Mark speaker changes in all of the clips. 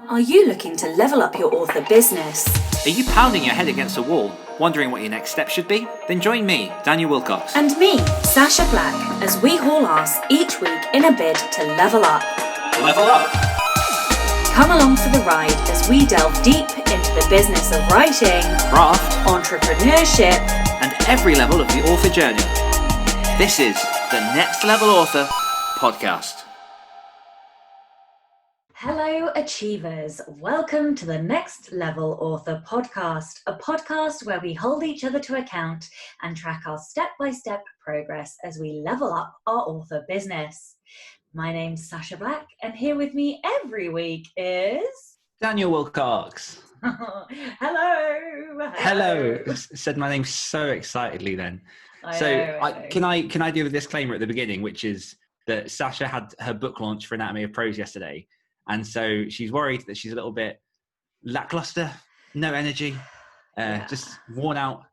Speaker 1: Are you looking to level up your author business?
Speaker 2: Are you pounding your head against a wall, wondering what your next step should be? Then join me, Daniel Wilcox.
Speaker 1: And me, Sacha Black, as we haul ass each week in a bid to level up.
Speaker 2: Level up!
Speaker 1: Come along for the ride as we delve deep into the business of writing,
Speaker 2: Craft,
Speaker 1: entrepreneurship,
Speaker 2: and every level of the author journey. This is the Next Level Author Podcast.
Speaker 1: Hello, Achievers. Welcome to the Next Level Author Podcast, a podcast where we hold each other to account and track our step-by-step progress as we level up our author business. My name's Sacha Black, and here with me every week is...
Speaker 2: Daniel Wilcox.
Speaker 1: Hello.
Speaker 2: Said my name so excitedly then.
Speaker 1: I know.
Speaker 2: Can I do a disclaimer at the beginning, which is that Sacha had her book launch for Anatomy of Prose yesterday. And so she's worried that she's a little bit lackluster, no energy, just worn out.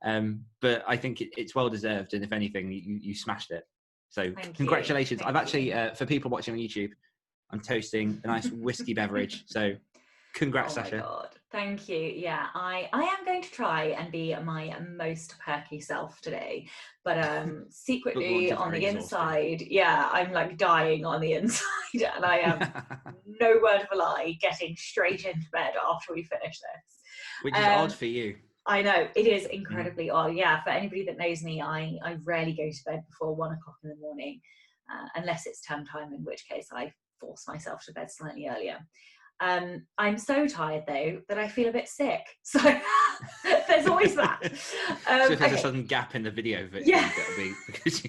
Speaker 2: But I think it's well deserved. And if anything, you smashed it. So congratulations. I've actually, for people watching on YouTube, I'm toasting a nice whiskey beverage. So congrats, Sacha.
Speaker 1: Oh my God. Thank you. Yeah, I am going to try and be my most perky self today. But secretly on the inside, I'm like dying on the inside. And I am, no word of a lie, getting straight into bed after we finish this.
Speaker 2: Which is odd for you.
Speaker 1: I know, it is incredibly odd. Yeah, for anybody that knows me, I rarely go to bed before 1 o'clock in the morning, unless it's term time, in which case I force myself to bed slightly earlier. I'm so tired though that I feel a bit sick, so there's always that.
Speaker 2: So if there's a sudden gap in the video, that'll be because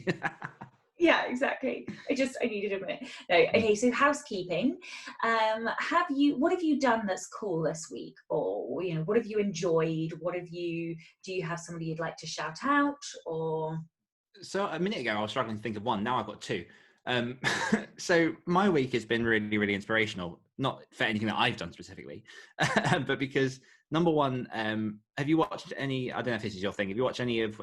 Speaker 1: yeah, exactly. I needed a minute. No, okay. So housekeeping. What have you done that's cool this week, or what have you enjoyed? Do you have somebody you'd like to shout out, or?
Speaker 2: So a minute ago I was struggling to think of one. Now I've got two. So my week has been really, really inspirational. Not for anything that I've done specifically, but because number one, have you watched any? I don't know if this is your thing. Have you watched any of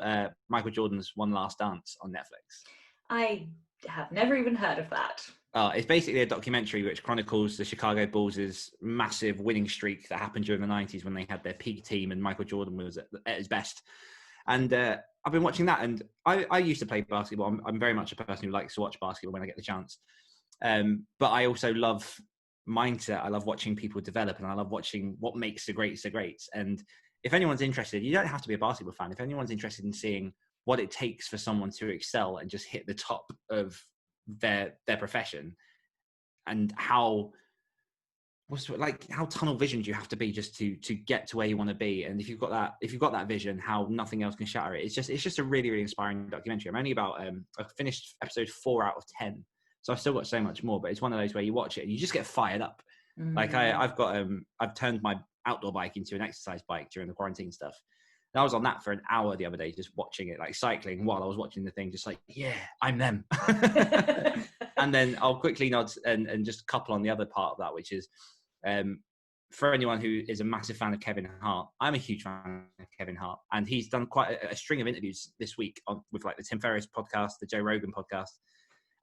Speaker 2: Michael Jordan's One Last Dance on Netflix?
Speaker 1: I have never even heard of that.
Speaker 2: It's basically a documentary which chronicles the Chicago Bulls' massive winning streak that happened during the 90s when they had their peak team and Michael Jordan was at his best. And I've been watching that, and I used to play basketball. I'm very much a person who likes to watch basketball when I get the chance. But I also love mindset. I love watching people develop, and I love watching what makes the greats the greats. And if anyone's interested, you don't have to be a basketball fan. If anyone's interested in seeing what it takes for someone to excel and just hit the top of their profession, and how tunnel vision do you have to be just to get to where you want to be, and if you've got that vision, how nothing else can shatter it. It's just a really, really inspiring documentary. I'm only about I finished episode 4 out of 10, so I've still got so much more, but it's one of those where you watch it and you just get fired up. Like I've turned my outdoor bike into an exercise bike during the quarantine stuff. And I was on that for an hour the other day, just watching it, like cycling while I was watching the thing, just like, yeah, I'm them. And then I'll quickly nod and just couple on the other part of that, which is for anyone who is a massive fan of Kevin Hart. I'm a huge fan of Kevin Hart, and he's done quite a string of interviews this week with like the Tim Ferriss podcast, the Joe Rogan podcast.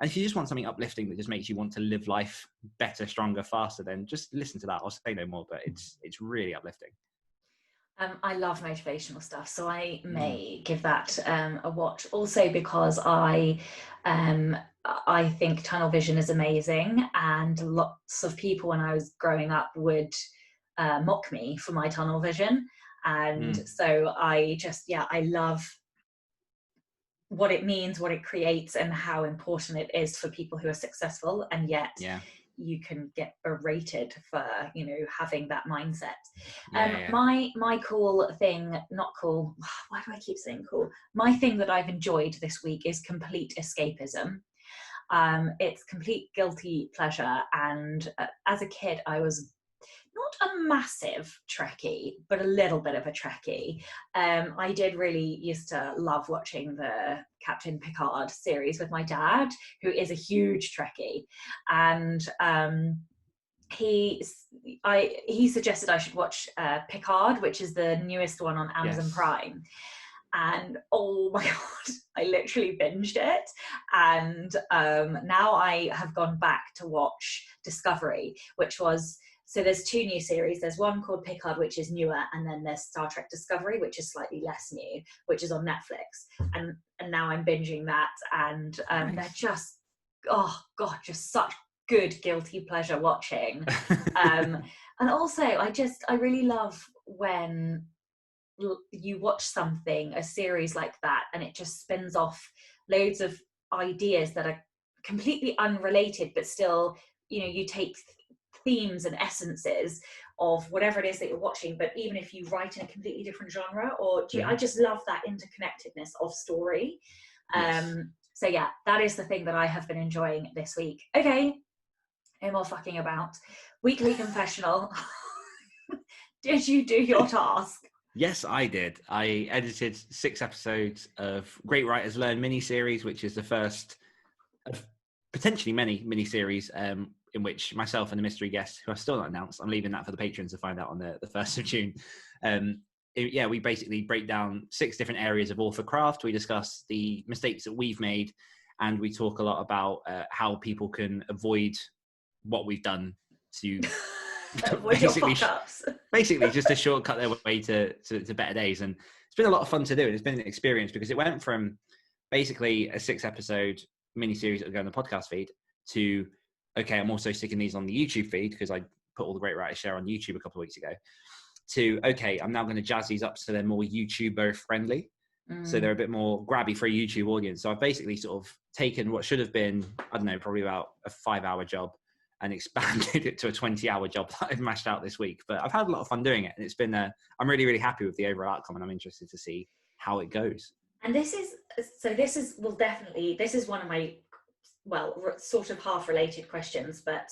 Speaker 2: And if you just want something uplifting that just makes you want to live life better, stronger, faster, then just listen to that. I'll say no more, but it's really uplifting.
Speaker 1: I love motivational stuff, so I may give that a watch. Also because I think tunnel vision is amazing, and lots of people when I was growing up would mock me for my tunnel vision, and so I love what it means, what it creates, and how important it is for people who are successful, and yet you can get berated for having that mindset. My cool thing, not cool, why do I keep saying cool? My thing that I've enjoyed this week is complete escapism. It's complete guilty pleasure, and as a kid I was not a massive Trekkie, but a little bit of a Trekkie. I did really used to love watching the Captain Picard series with my dad, who is a huge Trekkie, and he suggested I should watch Picard, which is the newest one on Amazon Prime. And oh my God, I literally binged it. And now I have gone back to watch Discovery, which was So there's 2 new series. There's one called Picard, which is newer, and then there's Star Trek Discovery, which is slightly less new, which is on Netflix. And now I'm binging that, and
Speaker 2: Nice.
Speaker 1: they're just, oh god, just such good guilty pleasure watching. And also I really love when you watch something, a series like that, and it just spins off loads of ideas that are completely unrelated, but still, you take themes and essences of whatever it is that you're watching, but even if you write in a completely different genre, or I just love that interconnectedness of story.
Speaker 2: Yes.
Speaker 1: So yeah, that is the thing that I have been enjoying this week. Okay, no more fucking about. Weekly confessional. Did you do your task?
Speaker 2: Yes, I did. I edited 6 episodes of Great Writers Learn mini-series, which is the first of potentially many mini-series in which myself and the mystery guest, who I've still not announced, I'm leaving that for the patrons to find out on the 1st of June. We basically break down 6 different areas of author craft. We discuss the mistakes that we've made, and we talk a lot about how people can avoid what we've done to basically just to shortcut their way to better days. And it's been a lot of fun to do, and it's been an experience because it went from basically a 6-episode mini-series that would go on the podcast feed to, okay, I'm also sticking these on the YouTube feed because I put all the Great Writers Share on YouTube a couple of weeks ago, to, okay, I'm now going to jazz these up so they're more YouTuber friendly. So they're a bit more grabby for a YouTube audience. So I've basically sort of taken what should have been, I don't know, probably about a 5-hour job and expanded it to a 20-hour job that I've mashed out this week. But I've had a lot of fun doing it, and it's been I'm really, really happy with the overall outcome, and I'm interested to see how it goes.
Speaker 1: And this is one of my, sort of half related questions, but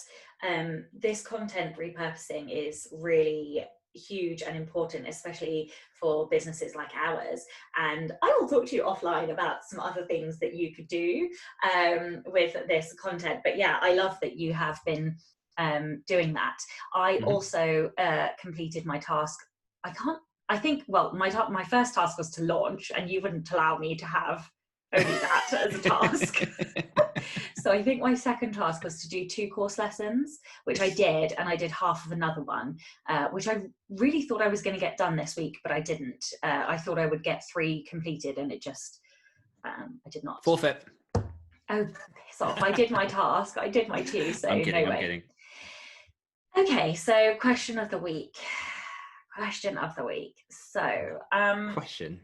Speaker 1: this content repurposing is really huge and important, especially for businesses like ours. And I will talk to you offline about some other things that you could do with this content. But yeah, I love that you have been doing that. I also completed my task. My first task was to launch, and you wouldn't allow me to have only that as a task. So I think my second task was to do 2 course lessons, which I did, and I did half of another one, which I really thought I was going to get done this week, but I didn't. I thought I would get 3 completed, and it just, I did not.
Speaker 2: Forfeit.
Speaker 1: Oh, piss off. I did my task. I did my 2, so
Speaker 2: I'm kidding.
Speaker 1: Okay, so question of the week. So,
Speaker 2: question.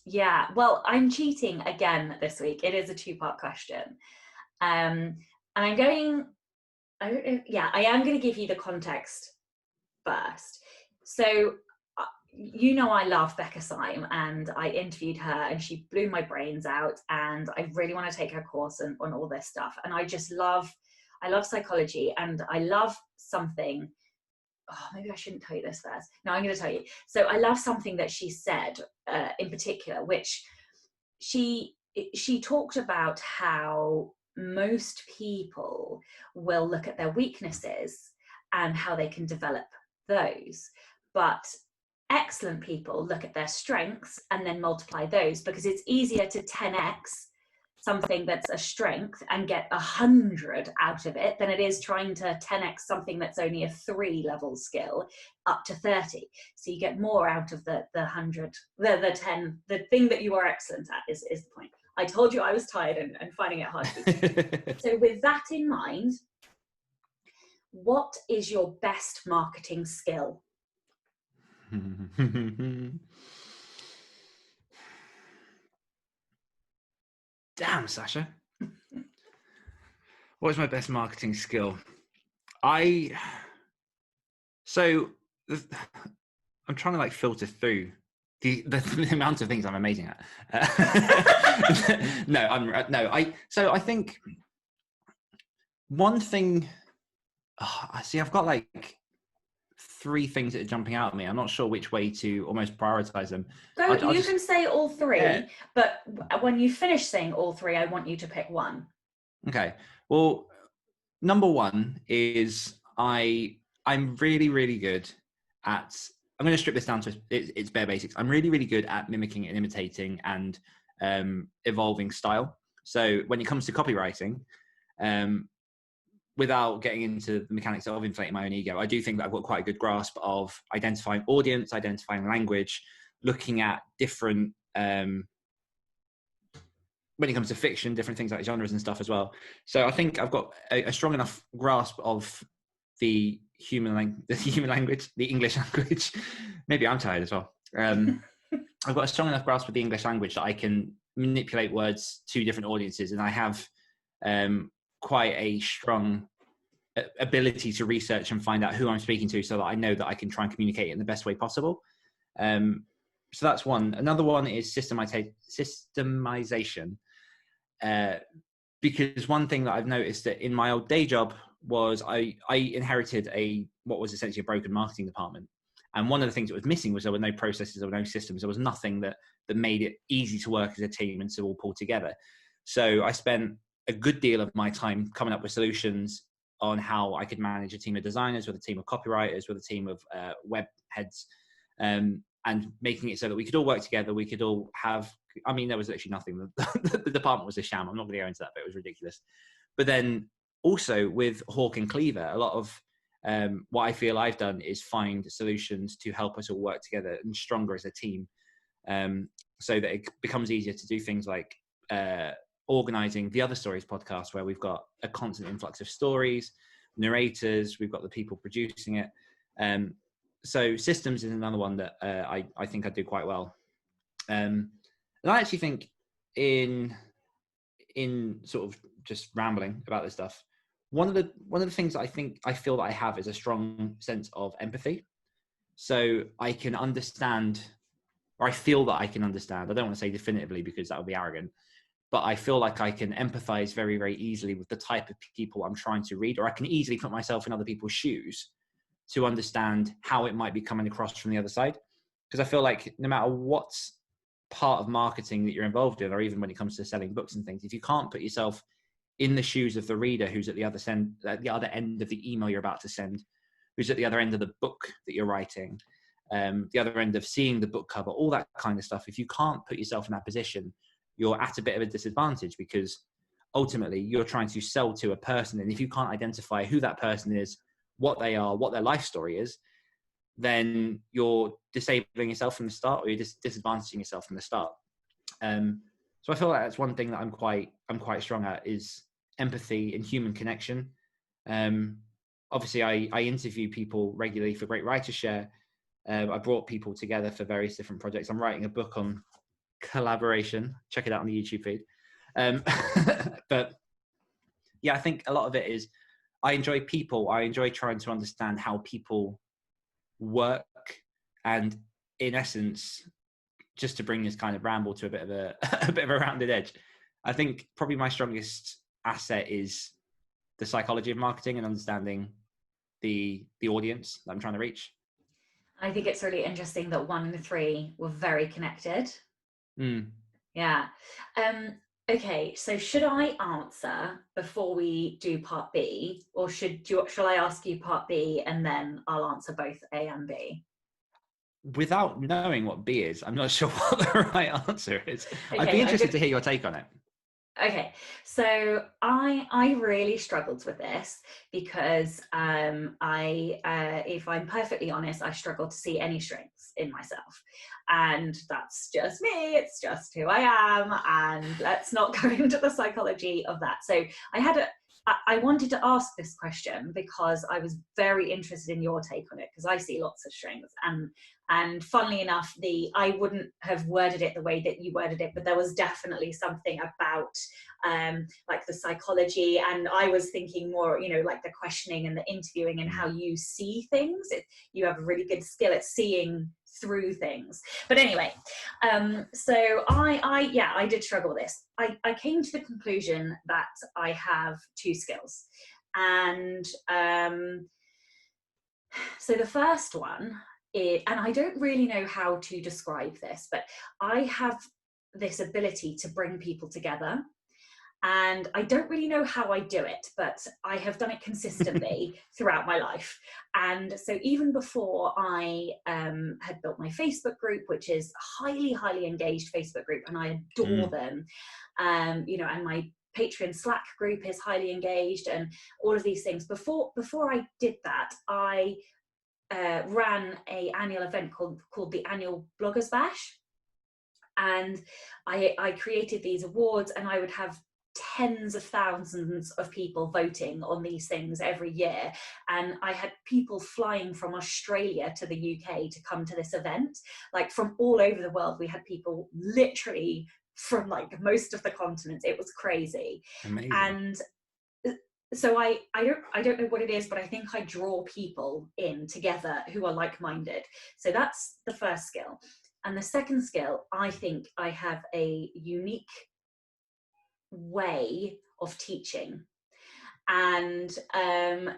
Speaker 1: Yeah, well, I'm cheating again this week. It is a 2-part question. And I am going to give you the context first. So, I love Becca Syme, and I interviewed her, and she blew my brains out, and I really want to take her course on all this stuff. And I love psychology, and I love something. Oh, maybe I shouldn't tell you this first. No, I'm going to tell you. So I love something that she said in particular, which she talked about how most people will look at their weaknesses and how they can develop those. But excellent people look at their strengths and then multiply those, because it's easier to 10x something that's a strength and get 100 out of it than it is trying to 10x something that's only a 3 level skill up to 30. So you get more out of the 100, the 10, the thing that you are excellent at is the point. I told you I was tired and finding it hard to So with that in mind, what is your best marketing skill?
Speaker 2: Damn, Sacha. What is my best marketing skill? I'm trying to filter through the amount of things I'm amazing at. I think one thing. I've got 3 things that are jumping out at me. I'm not sure which way to almost prioritize them.
Speaker 1: You can say all 3, but when you finish saying all 3, I want you to pick one.
Speaker 2: Okay. Well, number 1 is I'm really, really good at. I'm going to strip this down to its bare basics. I'm really, really good at mimicking and imitating and evolving style. So when it comes to copywriting, without getting into the mechanics of inflating my own ego, I do think that I've got quite a good grasp of identifying audience, identifying language, looking at different, when it comes to fiction, different things like genres and stuff as well. So I think I've got a strong enough grasp of the human language, the English language. Maybe I'm tired as well. I've got a strong enough grasp of the English language that I can manipulate words to different audiences, and I have quite a strong ability to research and find out who I'm speaking to, so that I know that I can try and communicate it in the best way possible. So that's one. Another one is systemization. Because one thing that I've noticed that in my old day job was I inherited what was essentially a broken marketing department. And one of the things that was missing was there were no processes, there were no systems, there was nothing that made it easy to work as a team and to all pull together. So I spent a good deal of my time coming up with solutions on how I could manage a team of designers, with a team of copywriters, with a team of web heads, and making it so that we could all work together. We could all have, I mean, there was literally nothing. The department was a sham. I'm not going to go into that, but it was ridiculous. But then also with Hawk and Cleaver, a lot of what I feel I've done is find solutions to help us all work together and stronger as a team, so that it becomes easier to do things like organizing the Other Stories podcast, where we've got a constant influx of stories, narrators, we've got the people producing it. So systems is another one that I think I do quite well. And I actually think in sort of just rambling about this stuff, one of the things that I feel that I have is a strong sense of empathy. So I can understand, or I feel that I can understand. I don't want to say definitively because that would be arrogant, but I feel like I can empathize very, very easily with the type of people I'm trying to read, or I can easily put myself in other people's shoes to understand how it might be coming across from the other side. Because I feel like no matter what part of marketing that you're involved in, or even when it comes to selling books and things, if you can't put yourself in the shoes of the reader who's at the other end of the email you're about to send, who's at the other end of the book that you're writing, the other end of seeing the book cover, all that kind of stuff, if you can't put yourself in that position, you're at a bit of a disadvantage, because ultimately you're trying to sell to a person. And if you can't identify who that person is, what they are, what their life story is, then you're disabling yourself from the start, or you're disadvantaging yourself from the start. So I feel like that's one thing that I'm quite strong at, is empathy and human connection. Obviously, I interview people regularly for Great Writers Share. I brought people together for various different projects. I'm writing a book on collaboration. Check it out on the YouTube feed. But yeah, I think a lot of it is I enjoy people. I enjoy trying to understand how people work, and in essence, just to bring this kind of ramble to a bit of a rounded edge, I think probably my strongest asset is the psychology of marketing and understanding the audience that I'm trying to reach.
Speaker 1: I think it's really interesting that 1 and 3 were very connected. Yeah. Okay, so should I answer before we do part B, or shall I ask you part B and then I'll answer both A and B?
Speaker 2: Without knowing what B is, I'm not sure what the right answer is. Okay, I'd be interested to hear your take on it.
Speaker 1: Okay, so I really struggled with this because if I'm perfectly honest, I struggle to see any strengths in myself, and that's just me. It's just who I am, and let's not go into the psychology of that. So I wanted to ask this question because I was very interested in your take on it, because I see lots of strengths, and funnily enough, I wouldn't have worded it the way that you worded it, but there was definitely something about like the psychology, and I was thinking more, like the questioning and the interviewing and how you see things. You have a really good skill at seeing through things. But anyway, so I did struggle with this. I came to the conclusion that I have 2 skills, and so the first one is, and I don't really know how to describe this, but I have this ability to bring people together. And I don't really know how I do it, but I have done it consistently throughout my life. And so even before I had built my Facebook group, which is a highly, highly engaged Facebook group, and I adore them, and my Patreon Slack group is highly engaged, and all of these things. Before I did that, I ran a annual event called the Annual Bloggers Bash, and I created these awards, and I would have tens of thousands of people voting on these things every year, and I had people flying from Australia to the UK to come to this event, like from all over the world. We had people literally from like most of the continents. It was crazy.
Speaker 2: Amazing.
Speaker 1: And so I don't know what it is, but I think I draw people in together who are like-minded. So that's the first skill. And the second skill, I think I have a unique way of teaching. And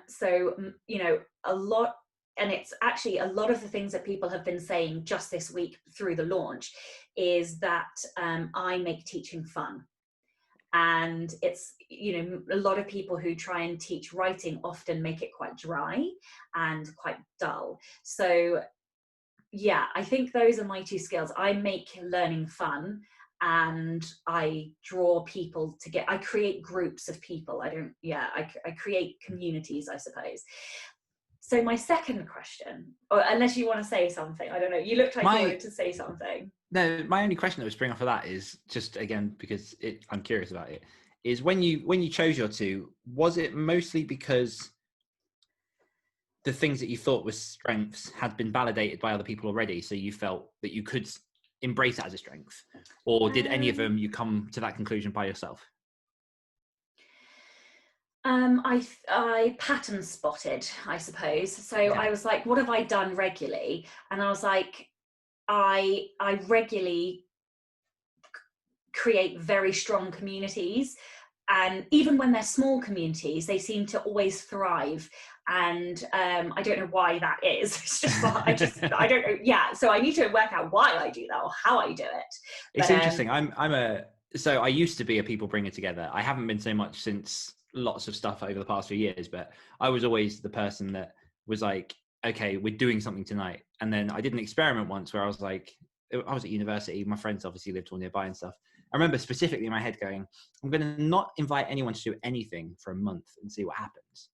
Speaker 1: so, you know, a lot, and it's actually a lot of the things that people have been saying just this week through the launch is that I make teaching fun. And it's, you know, a lot of people who try and teach writing often make it quite dry and quite dull. So yeah, I think those are my two skills. I make learning fun, and I draw people I create groups of people. I create communities, I suppose. So my second question, or unless you want to say something, I don't know, you looked like you wanted to say something.
Speaker 2: No, my only question that would spring off of that is just, again, because I'm curious about it, is when you chose your two, was it mostly because the things that you thought were strengths had been validated by other people already, so you felt that you could embrace that as a strength? Or did any of them you come to that conclusion by yourself?
Speaker 1: I pattern spotted, I suppose. So I was like, what have I done regularly? And I was like, I regularly create very strong communities, and even when they're small communities, they seem to always thrive. And I don't know why that is. It's just I don't know. Yeah, so I need to work out why I do that or how I do it.
Speaker 2: It's interesting. So I used to be a people bringer together. I haven't been so much since lots of stuff over the past few years, but I was always the person that was like, okay, we're doing something tonight. And then I did an experiment once where I was like, I was at university, my friends obviously lived all nearby and stuff. I remember specifically in my head going, I'm going to not invite anyone to do anything for a month and see what happens.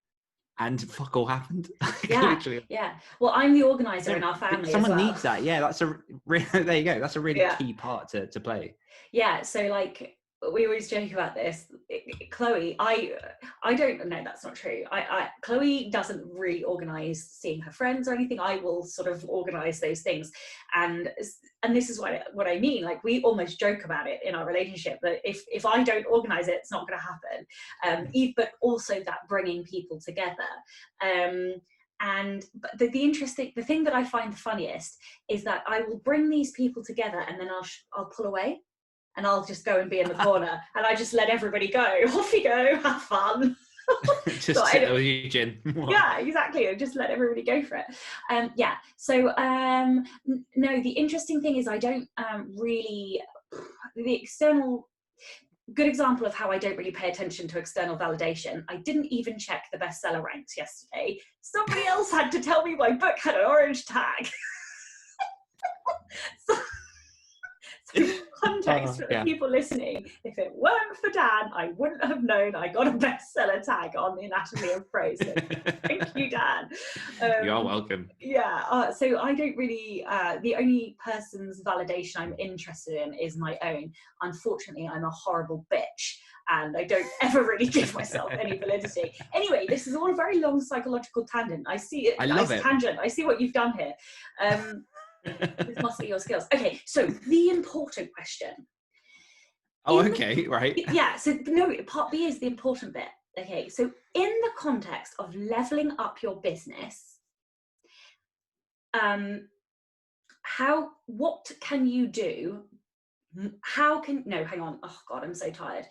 Speaker 2: And fuck all happened.
Speaker 1: Yeah. Well, I'm the organizer in our family.
Speaker 2: Someone needs that. Yeah, that's there you go. That's a really key part to play.
Speaker 1: Yeah. So like, we always joke about this. Chloe, I don't know, that's not true. Chloe doesn't really organize seeing her friends or anything. I will sort of organize those things, and this is what I mean. Like, we almost joke about it in our relationship that if I don't organize it, it's not going to happen. But also that bringing people together. But the thing that I find the funniest is that I will bring these people together, and then I'll pull away. And I'll just go and be in the corner, and I just let everybody go. Off you go, have fun.
Speaker 2: Just sit there with you, Jen.
Speaker 1: Yeah, exactly. I just let everybody go for it. So no, the interesting thing is I don't really, the external, good example of how I don't really pay attention to external validation. I didn't even check the bestseller ranks yesterday. Somebody else had to tell me my book had an orange tag. Context for the people listening, if it weren't for Dan, I wouldn't have known I got a bestseller tag on the Anatomy of Prose. Thank you, Dan.
Speaker 2: You're welcome.
Speaker 1: So I don't really, the only person's validation I'm interested in is my own. Unfortunately, I'm a horrible bitch, and I don't ever really give myself any validity. Anyway, this is all a very long psychological tangent. I see it.
Speaker 2: I love it.
Speaker 1: Tangent. I see what you've done here. This must be your skills. Okay, so the important question.
Speaker 2: Okay, right.
Speaker 1: Yeah, so no, part B is the important bit. Okay, so in the context of leveling up your business, what can you do? Hang on. Oh God, I'm so tired.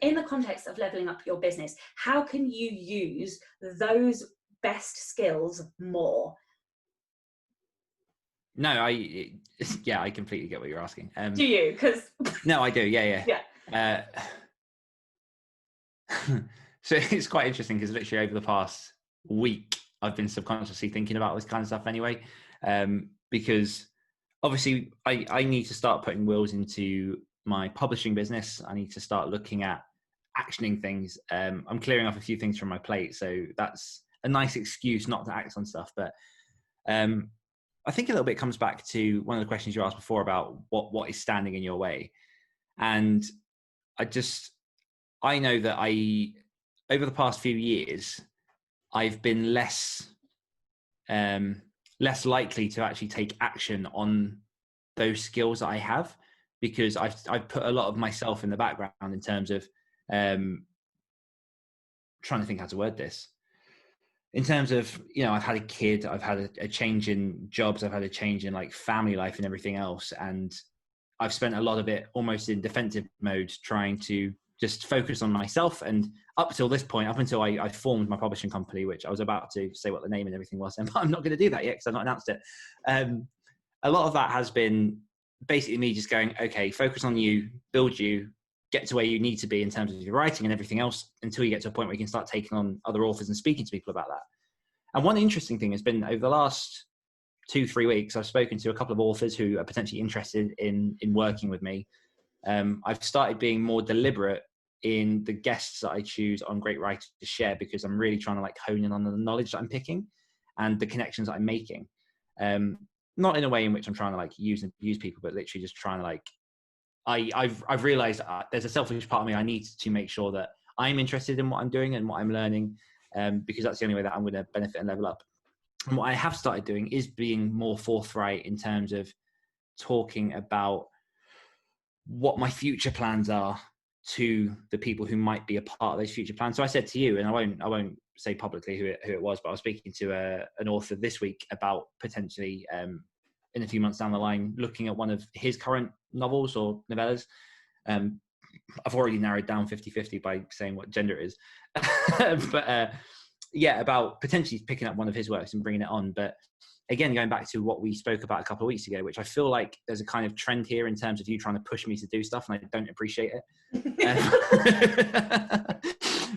Speaker 1: In the context of leveling up your business, how can you use those best skills more?
Speaker 2: No, I completely get what you're asking.
Speaker 1: Do you? Because
Speaker 2: no, I do. Yeah. So it's quite interesting because literally over the past week, I've been subconsciously thinking about this kind of stuff anyway, because obviously I need to start putting wheels into my publishing business. I need to start looking at actioning things. I'm clearing off a few things from my plate, so that's a nice excuse not to act on stuff. But I think a little bit comes back to one of the questions you asked before about what is standing in your way. And I know that over the past few years, I've been less likely to actually take action on those skills that I have, because I've put a lot of myself in the background in terms of trying to think how to word this. In terms of, I've had a kid, I've had a change in jobs, I've had a change in like family life and everything else. And I've spent a lot of it almost in defensive mode, trying to just focus on myself. And up till this point, up until I formed my publishing company, which I was about to say what the name and everything was, but I'm not going to do that yet because I've not announced it. A lot of that has been basically me just going, okay, focus on you, build you, get to where you need to be in terms of your writing and everything else, until you get to a point where you can start taking on other authors and speaking to people about that. And one interesting thing has been over the last 2-3 weeks, I've spoken to a couple of authors who are potentially interested in working with me. I've started being more deliberate in the guests that I choose on Great Writers to Share, because I'm really trying to like hone in on the knowledge that I'm picking and the connections that I'm making. Not in a way in which I'm trying to like use and abuse people, but literally just trying to like, I've realized there's a selfish part of me. I need to make sure that I'm interested in what I'm doing and what I'm learning, because that's the only way that I'm going to benefit and level up. And what I have started doing is being more forthright in terms of talking about what my future plans are to the people who might be a part of those future plans. So I said to you, and I won't say publicly who it was, but I was speaking to an author this week about potentially in a few months down the line looking at one of his current novels or novellas. I've already narrowed down 50-50 by saying what gender it is. But about potentially picking up one of his works and bringing it on. But again, going back to what we spoke about a couple of weeks ago, which I feel like there's a kind of trend here in terms of you trying to push me to do stuff, and I don't appreciate it.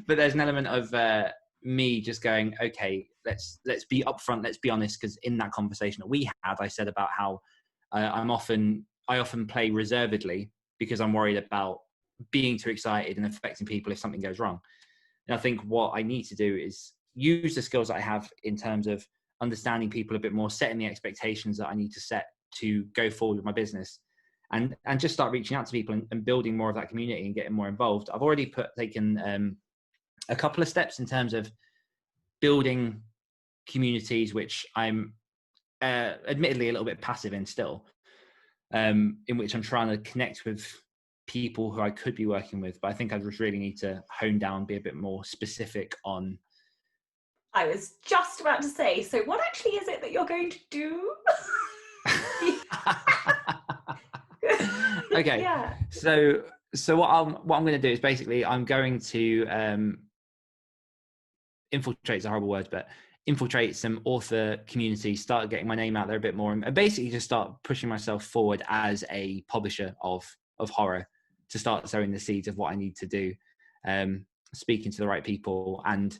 Speaker 2: But there's an element of me just going, okay, let's be upfront, let's be honest, because in that conversation that we had, I said about how I often play reservedly because I'm worried about being too excited and affecting people if something goes wrong. And I think what I need to do is use the skills that I have in terms of understanding people a bit more, setting the expectations that I need to set to go forward with my business, and just start reaching out to people and building more of that community and getting more involved. I've already taken a couple of steps in terms of building communities, which I'm admittedly a little bit passive in still, in which I'm trying to connect with people who I could be working with. But I think I just really need to hone down, be a bit more specific on.
Speaker 1: I was just about to say, so what actually is it that you're going to do?
Speaker 2: Okay. Yeah. So what I'm going to do is basically I'm going to infiltrate is a horrible word, but infiltrate some author community, start getting my name out there a bit more, and basically just start pushing myself forward as a publisher of horror, to start sowing the seeds of what I need to do, speaking to the right people, and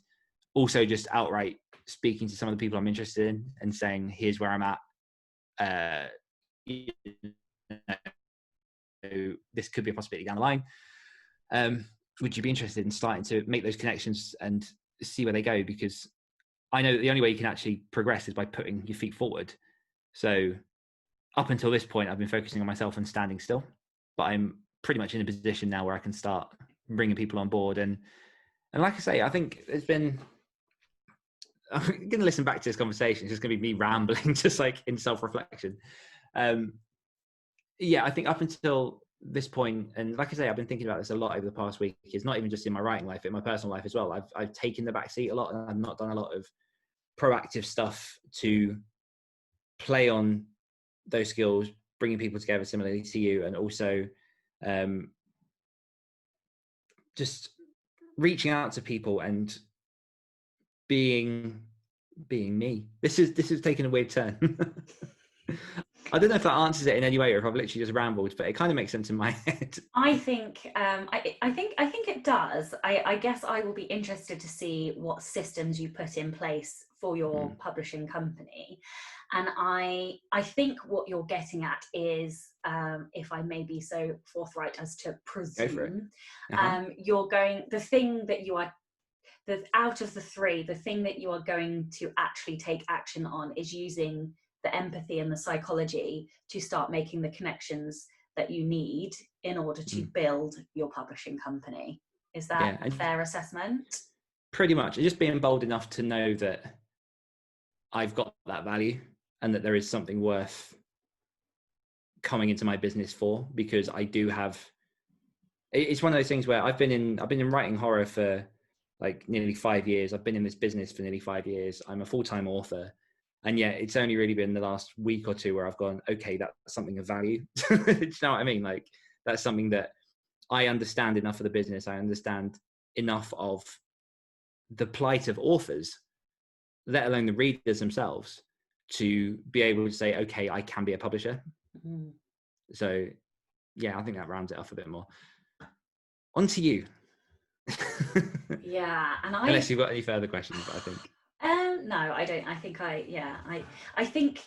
Speaker 2: also just outright speaking to some of the people I'm interested in and saying, here's where I'm at. This could be a possibility down the line. Would you be interested in starting to make those connections and see where they go? Because I know that the only way you can actually progress is by putting your feet forward. So up until this point, I've been focusing on myself and standing still, but I'm pretty much in a position now where I can start bringing people on board. And like I say, I think I'm going to listen back to this conversation. It's just going to be me rambling, just like in self-reflection. I think up until this point, and like I say, I've been thinking about this a lot over the past week. It's not even just in my writing life, in my personal life as well. I've taken the back seat a lot, and I've not done a lot of proactive stuff to play on those skills, bringing people together similarly to you, and also just reaching out to people and being me. This is taking a weird turn. I don't know if that answers it in any way, or if I've literally just rambled, but it kind of makes sense in my head.
Speaker 1: I think it does. I guess I will be interested to see what systems you put in place for your publishing company. And I think what you're getting at is, if I may be so forthright as to presume, you're going, the thing that you are, out of the three, the thing that you are going to actually take action on is using the empathy and the psychology to start making the connections that you need in order to build your publishing company. Is that a fair assessment?
Speaker 2: Pretty much. Just being bold enough to know that I've got that value and that there is something worth coming into my business for, because I do have, it's one of those things where I've been in writing horror for like nearly 5 years. I've been in this business for nearly 5 years. I'm a full-time author. And yet it's only really been the last week or two where I've gone, okay, that's something of value. Do you know what I mean? Like, that's something that I understand enough of the business. I understand enough of the plight of authors, let alone the readers themselves, to be able to say, okay, I can be a publisher. So yeah, I think that rounds it off a bit more. On to you.
Speaker 1: Yeah, and
Speaker 2: unless you've got any further questions, I think.
Speaker 1: No, I don't. I think I think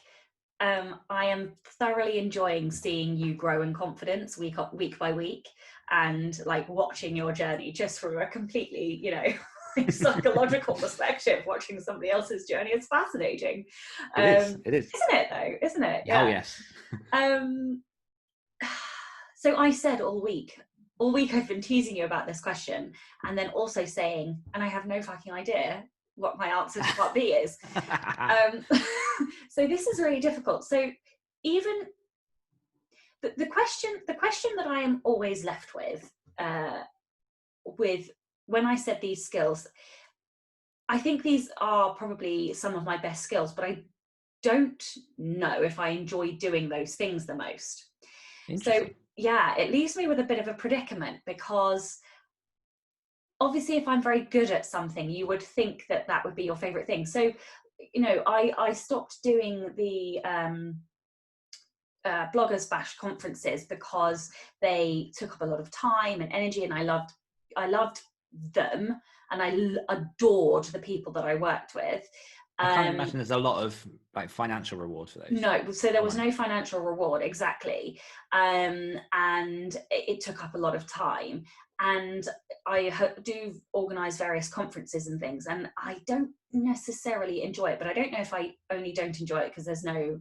Speaker 1: I am thoroughly enjoying seeing you grow in confidence week by week, and like watching your journey just from a completely, psychological perspective. Watching somebody else's journey is fascinating.
Speaker 2: It is.
Speaker 1: Isn't it though? Isn't it? Yeah.
Speaker 2: Oh yes.
Speaker 1: So I said all week I've been teasing you about this question, and then also saying, and I have no fucking idea what my answer to part B is. So this is really difficult. So even the question that I am always left with when I said these skills, I think these are probably some of my best skills, but I don't know if I enjoy doing those things the most. So yeah, it leaves me with a bit of a predicament, because obviously if I'm very good at something, you would think that would be your favorite thing. So, I stopped doing the bloggers bash conferences because they took up a lot of time and energy, and I loved them, and I adored the people that I worked with.
Speaker 2: I can't imagine there's a lot of like financial reward for those.
Speaker 1: No, so there was no financial reward, exactly. And it took up a lot of time. And I do organise various conferences and things, and I don't necessarily enjoy it, but I don't know if I only don't enjoy it because there's no,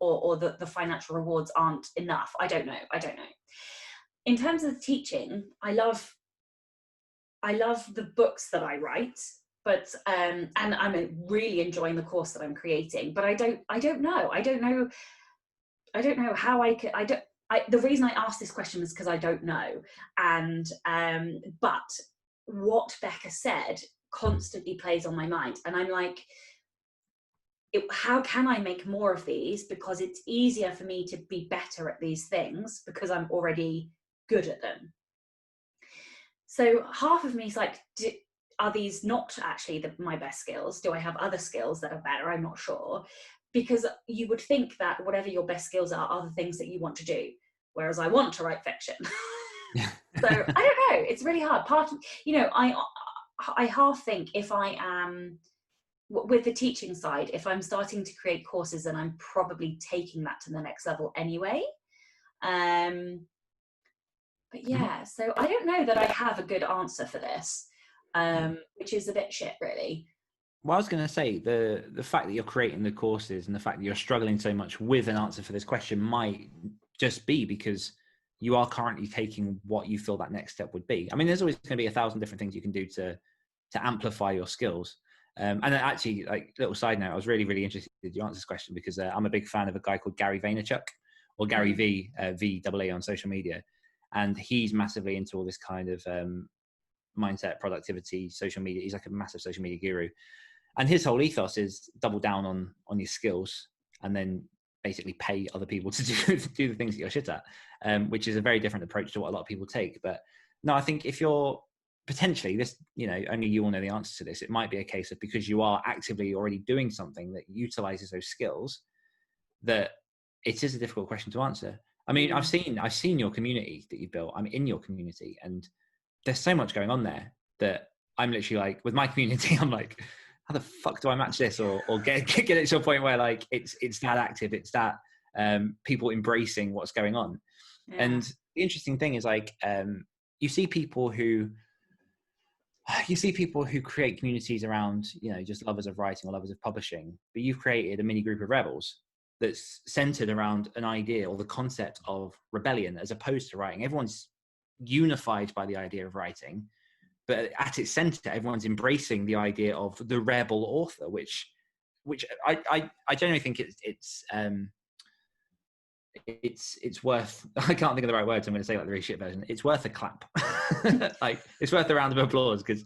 Speaker 1: or the financial rewards aren't enough. I don't know. In terms of teaching, I love the books that I write, but and I'm really enjoying the course that I'm creating, but I don't know how I could. The reason I asked this question is because I don't know, and but what Becca said constantly plays on my mind, and I'm like, how can I make more of these? Because it's easier for me to be better at these things because I'm already good at them. So half of me is like, are these not actually my best skills? Do I have other skills that are better? I'm not sure. Because you would think that whatever your best skills are the things that you want to do. Whereas I want to write fiction. So I don't know. It's really hard. I half think if I am, with the teaching side, if I'm starting to create courses, then I'm probably taking that to the next level anyway. But yeah, so I don't know that I have a good answer for this, which is a bit shit, really.
Speaker 2: Well, I was going to say, the fact that you're creating the courses and the fact that you're struggling so much with an answer for this question might just be because you are currently taking what you feel that next step would be. I mean, there's always going to be 1,000 different things you can do to amplify your skills. And actually, like, little side note, I was really, really interested in you answer this question because I'm a big fan of a guy called Gary Vaynerchuk, or Gary V, V-A-A on social media. And he's massively into all this kind of mindset, productivity, social media. He's like a massive social media guru. And his whole ethos is double down on your skills and then basically pay other people to do the things that you're shit at, which is a very different approach to what a lot of people take. But no, I think if you're potentially this, only you will know the answer to this. It might be a case of, because you are actively already doing something that utilizes those skills, that it is a difficult question to answer. I mean, I've seen your community that you built. I'm in your community, and there's so much going on there that I'm literally like, with my community, I'm like, how the fuck do I match this, or get it to a point where like it's that active, it's that people embracing what's going on.
Speaker 1: Yeah.
Speaker 2: And the interesting thing is like you see people who create communities around, just lovers of writing or lovers of publishing, but you've created a mini group of rebels that's centered around an idea or the concept of rebellion as opposed to writing. Everyone's unified by the idea of writing, but at its center, everyone's embracing the idea of the rebel author, which I generally think it's worth, I can't think of the right words, I'm going to say like the really shit version, it's worth a clap. Like it's worth a round of applause, because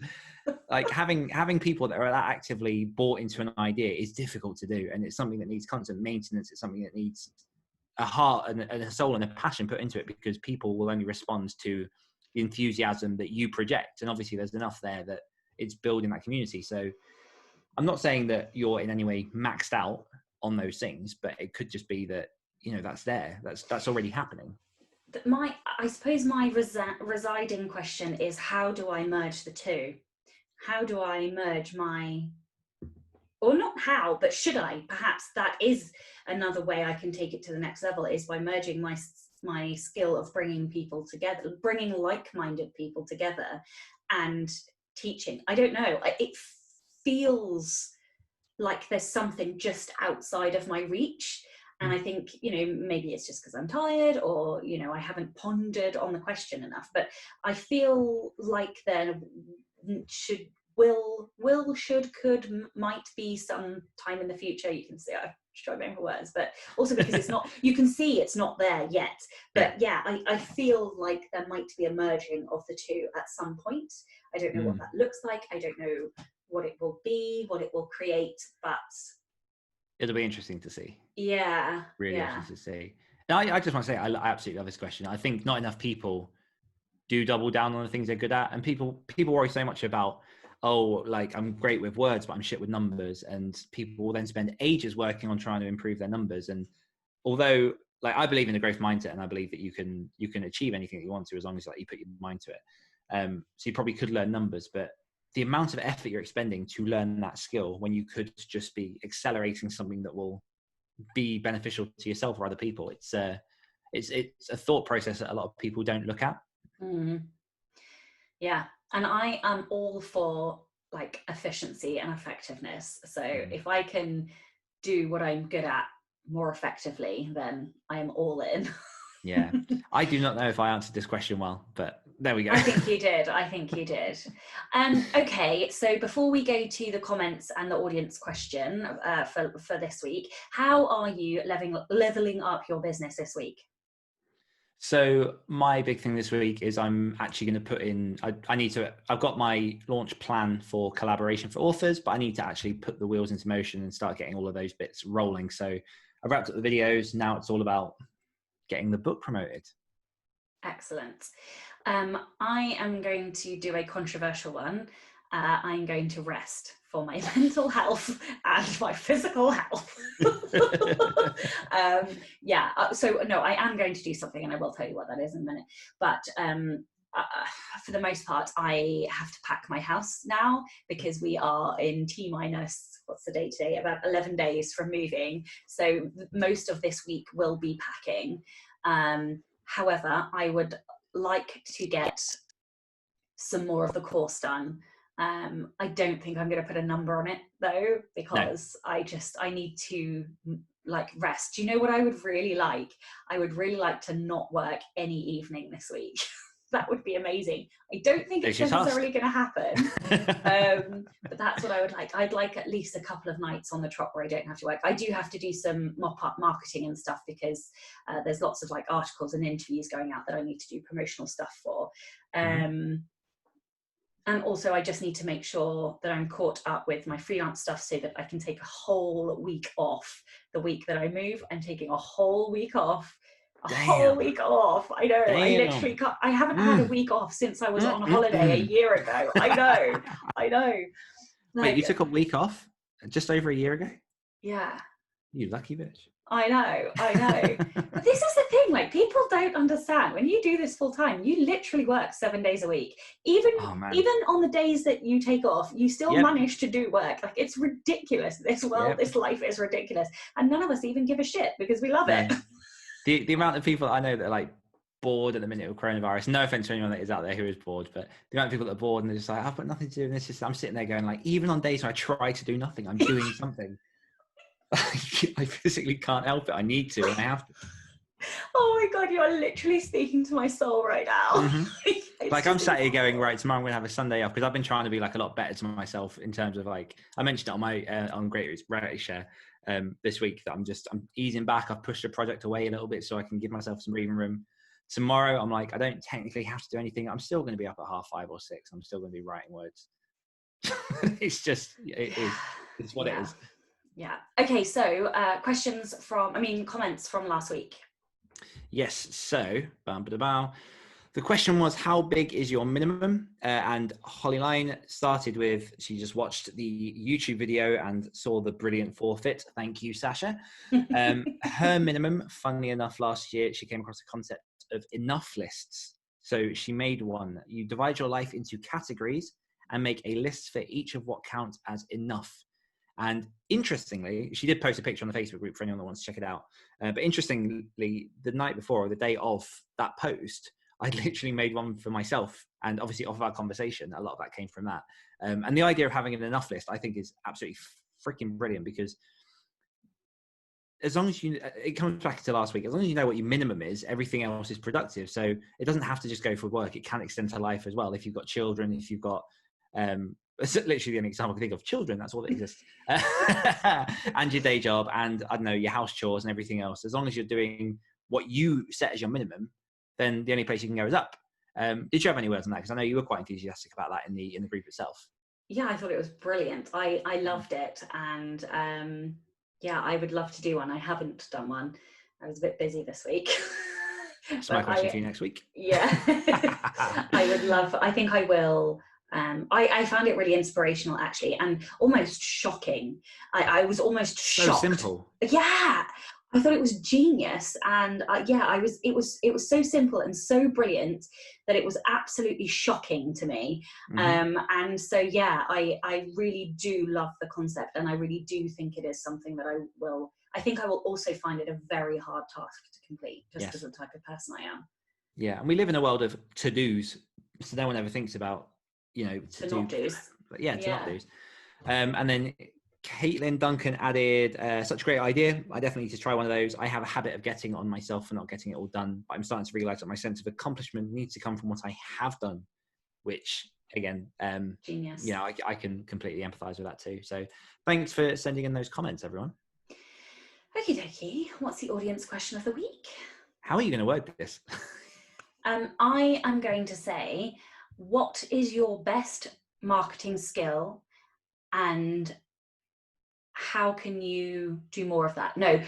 Speaker 2: like having people that are that actively bought into an idea is difficult to do, and it's something that needs constant maintenance. It's something that needs a heart and a soul and a passion put into it, because people will only respond to the enthusiasm that you project, and obviously there's enough there that it's building that community. So I'm not saying that you're in any way maxed out on those things, but it could just be that that's there, that's already happening.
Speaker 1: I suppose my residing question is, how do I merge the two? How do I merge or not how, but should I? Perhaps that is another way I can take it to the next level, is by merging my skill of bringing people together, bringing like-minded people together and teaching. I don't know. It feels like there's something just outside of my reach. And I think, maybe it's just because I'm tired, or, I haven't pondered on the question enough, but I feel like there might be some time in the future. You can see I'm struggling for words, but also because it's not, you can see it's not there yet. But yeah, I feel like there might be a merging of the two at some point. I don't know what that looks like. I don't know what it will be, what it will create, but
Speaker 2: it'll be interesting to see.
Speaker 1: Yeah.
Speaker 2: Really interesting to see. Now, I just want to say, I absolutely love this question. I think not enough people do double down on the things they're good at. And people worry so much about, like I'm great with words, but I'm shit with numbers. And people will then spend ages working on trying to improve their numbers. And although like I believe in the growth mindset, and I believe that you can achieve anything that you want to, as long as like you put your mind to it. So you probably could learn numbers, but the amount of effort you're expending to learn that skill when you could just be accelerating something that will be beneficial to yourself or other people, it's a thought process that a lot of people don't look at.
Speaker 1: Yeah, and I am all for like efficiency and effectiveness. So if I can do what I'm good at more effectively, then I am all in.
Speaker 2: Yeah, I do not know if I answered this question well, but there we go.
Speaker 1: I think you did. Okay, so before we go to the comments and the audience question for this week, how are you leveling up your business this week?
Speaker 2: So my big thing this week is I'm actually going to put in, I've got my launch plan for collaboration for authors, but I need to actually put the wheels into motion and start getting all of those bits rolling. So I've wrapped up the videos. Now it's all about getting the book promoted.
Speaker 1: Excellent. I am going to do a controversial one. I'm going to rest for my mental health and my physical health. So no, I am going to do something, and I will tell you what that is in a minute. But for the most part, I have to pack my house now, because we are in T-minus, what's the date today? About 11 days from moving. So most of this week will be packing. However, I would like to get some more of the course done. I don't think I'm going to put a number on it though, because no. I need to like rest. Do you know what I would really like? I would really like to not work any evening this week. That would be amazing. I don't think it's necessarily going to happen, but that's what I would like. I'd like at least a couple of nights on the trot where I don't have to work. I do have to do some mop-up marketing and stuff, because there's lots of like articles and interviews going out that I need to do promotional stuff for. And also I just need to make sure that I'm caught up with my freelance stuff, so that I can take a whole week off. The week that I move, I'm taking a whole week off. Whole week off. I know. Damn. I literally can't. I haven't had a week off since I was on holiday a year ago. I know.
Speaker 2: Wait, you took a week off just over a year ago?
Speaker 1: Yeah.
Speaker 2: You lucky bitch.
Speaker 1: I know. But this is the thing, like, people don't understand. When you do this full time, you literally work 7 days a week. Even on the days that you take off, you still manage to do work. Like, it's ridiculous. This world, this life is ridiculous. And none of us even give a shit because we love it.
Speaker 2: The amount of people I know that are like bored at the minute of coronavirus, no offense to anyone that is out there who is bored, but the amount of people that are bored and they're just like, I've got nothing to do, and it's just, I'm sitting there going, like, even on days where I try to do nothing, I'm doing something. I physically can't help it. I need to, and I have to.
Speaker 1: Oh my God, you are literally speaking to my soul right now.
Speaker 2: Mm-hmm. Like, I'm sat here going, right, tomorrow I'm going to have a Sunday off, because I've been trying to be like a lot better to myself in terms of, like, I mentioned it on my on Great Reality Share this week that I'm easing back. I've pushed the project away a little bit so I can give myself some breathing room. Tomorrow, I'm like, I don't technically have to do anything. I'm still going to be up at 5:30 or 6. I'm still going to be writing words. It's just, it's what it is.
Speaker 1: Yeah. Okay, so comments from last week.
Speaker 2: Yes, so, the question was, how big is your minimum? And Holly Line started with, she just watched the YouTube video and saw the brilliant forfeit. Thank you, Sacha. Her minimum, funnily enough, last year, she came across the concept of enough lists. So she made one. You divide your life into categories and make a list for each of what counts as enough. And interestingly, she did post a picture on the Facebook group for anyone that wants to check it out. But interestingly, the night before, or the day of that post, I literally made one for myself. And obviously off of our conversation, a lot of that came from that. And the idea of having an enough list, I think, is absolutely freaking brilliant, because as long as it comes back to last week, as long as you know what your minimum is, everything else is productive. So it doesn't have to just go for work. It can extend to life as well. If you've got children, if you've got, it's literally the only example I can think of, children, that's all that exists. And your day job, and I don't know, your house chores and everything else. As long as you're doing what you set as your minimum, then the only place you can go is up. Did you have any words on that? Because I know you were quite enthusiastic about that in the group itself.
Speaker 1: Yeah, I thought it was brilliant. I loved it. And I would love to do one. I haven't done one. I was a bit busy this week.
Speaker 2: That's my question for you next week.
Speaker 1: Yeah. I think I will. I found it really inspirational, actually, and almost shocking. I was almost shocked.
Speaker 2: So simple.
Speaker 1: Yeah, I thought it was genius, and it was so simple and so brilliant that it was absolutely shocking to me. And so I really do love the concept, and I really do think it is something that I think I will also find it a very hard task to complete, just because of the type of person I am.
Speaker 2: Yeah, and we live in a world of to-dos, so no one ever thinks about,
Speaker 1: to not do's.
Speaker 2: Not do's. And then Caitlin Duncan added, such a great idea. I definitely need to try one of those. I have a habit of getting on myself for not getting it all done, but I'm starting to realize that my sense of accomplishment needs to come from what I have done, which again,
Speaker 1: genius.
Speaker 2: I can completely empathize with that too. So thanks for sending in those comments, everyone.
Speaker 1: Okie dokie. What's the audience question of the week?
Speaker 2: How are you going to word this?
Speaker 1: I am going to say, what is your best marketing skill, and how can you do more of that? No,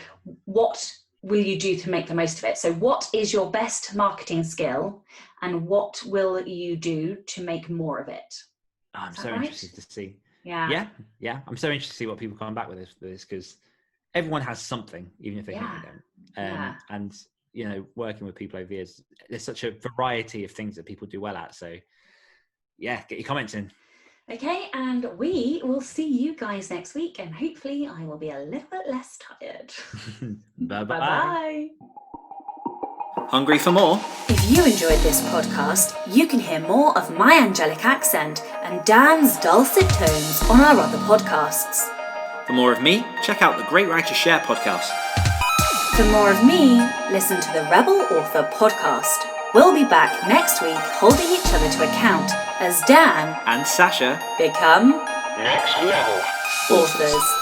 Speaker 1: what will you do to make the most of it? So what is your best marketing skill, and what will you do to make more of it?
Speaker 2: I'm so interested to see.
Speaker 1: Yeah.
Speaker 2: I'm so interested to see what people come back with this, because everyone has something, even if they think they don't. And working with people over the years, there's such a variety of things that people do well at. So get your comments in.
Speaker 1: Okay, and we will see you guys next week, and hopefully I will be a little bit less tired. Bye-bye.
Speaker 2: Hungry for more?
Speaker 1: If you enjoyed this podcast, you can hear more of my angelic accent and Dan's dulcet tones on our other podcasts.
Speaker 2: For more of me, check out the Great Writer Share podcast.
Speaker 1: For more of me, listen to the Rebel Author podcast. We'll be back next week holding each other to account as Dan
Speaker 2: and Sacha
Speaker 1: become
Speaker 2: next level
Speaker 1: authors.